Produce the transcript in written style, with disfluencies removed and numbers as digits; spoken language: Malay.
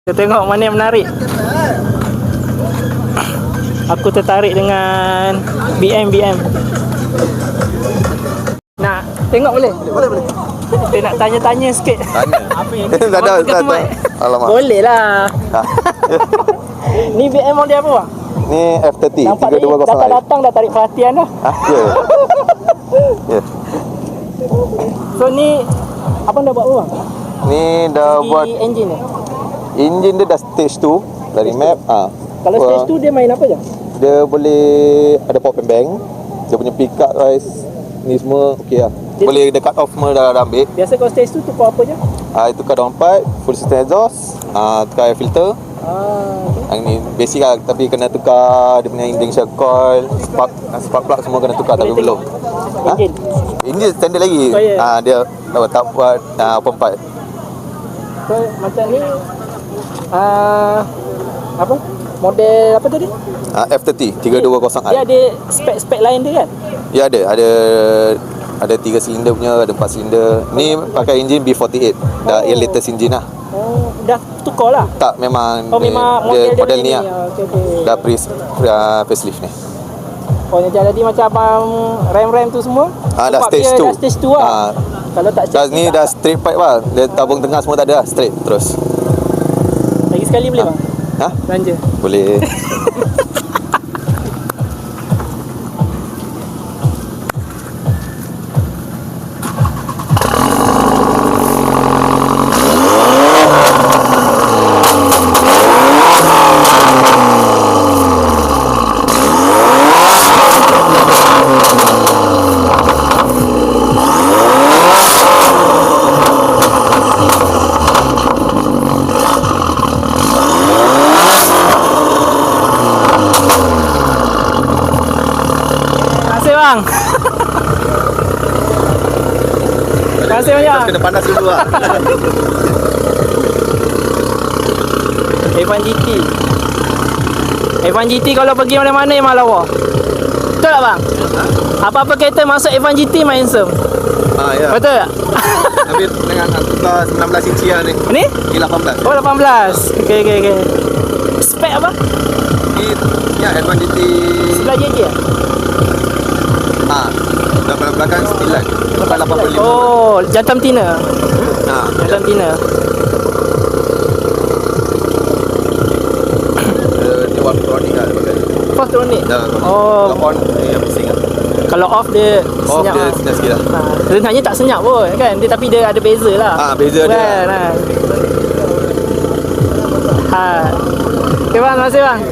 Kita tengok mana yang menarik. Aku tertarik dengan BM. Nak tengok boleh? Boleh. Kita nak tanya-tanya sikit. Tanya. Apa yang Tak ada. Alamak. Boleh lah. Ni BM model apa bang? Ni F30 Nampak tadi 3208. datang dah tarik perhatian dah. Ya. Ya. So ni apa dah buat bang? Ni dah buat Engine ni. enjin dia dah stage 2 dari map. Kalau stage 2 dia main apa je? Dia boleh ada pop and bang. Dia punya pick up rise ni semua okey lah. Boleh dia cut off semua dah ambil. Biasa kalau stage 2 tukar apa je? Itu cut down pipe, full system exhaust, tukar air filter. Yang ni basic lah, tapi kena tukar dia punya ignition coil, spark plug semua kena tukar tapi belum. Engine. Enjin standard lagi. Oh, yeah. Dia tak buat open pipe. So macam ni apa? Model apa tadi? F30 3208i. Dia ada spek-spek lain dia kan? Ya ada 3 silinder punya, ada 4 silinder. Ni pakai enjin B48. Dah yang latest enjin lah. Oh, dah tukar lah. Tak, memang Memang model ni lah. Okay. Dah facelift ni. Oh, jadi macam rem tu semua? Dah sebab stage dia 2. Dah stage 2 lah. Kalau tak stage Ni dah straight pipe lah. Dia tabung tengah semua tak ada lah, straight terus. Lagi sekali boleh bang? Belanja. Boleh. Bang. Terima kasih banyak. Kena panas dulu lah. F1 GT. F1 GT kalau pergi mana-mana memang lawa. Betul tak bang? Apa-apa kereta masuk F1 GT main handsome. Ya. Betul tak? Tapi dengan nak tukar 19 inci lah ni. Ni? Ni 18. Oh 18. Okey. Spek apa? Ni ya F1 GT. Sebelah JJ ah? Dah belakang 9. Lepas 85. Oh, jantam tina. Jantam tina. Dia warna kronik lah dia pakai. First kronik? Kalau on yang bising lah. Kalau off dia Off senyap dia lah. senyap sikit lah. Sebenarnya tak senyap pun kan. Tapi dia ada beza lah. Beza dia. Kan. Okay bang, terima kasih bang.